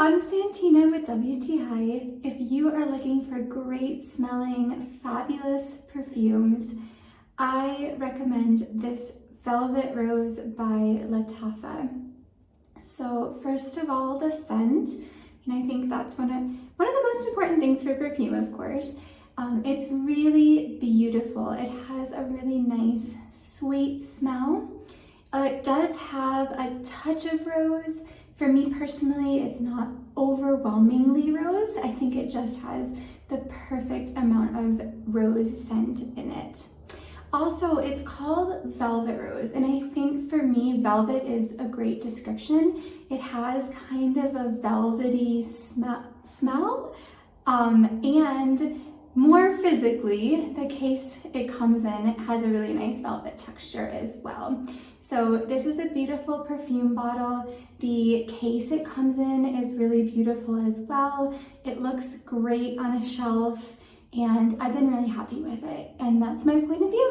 I'm Santina with WTI. If you are looking for great smelling, fabulous perfumes, I recommend this Velvet Rose by Lattafa. So first of all, the scent, and I think that's one of the most important things for perfume, of course. It's really beautiful. It has a really nice, sweet smell. It does have a touch of rose. For me personally, it's not overwhelmingly rose. I think it just has the perfect amount of rose scent in it. Also, it's called Velvet Rose, and I think for me, velvet is a great description. It has kind of a velvety smell, and more physically, the case it comes in has a really nice velvet texture as well. So this is a beautiful perfume bottle. The case it comes in is really beautiful as well. It looks great on a shelf, and I've been really happy with it. And that's my point of view.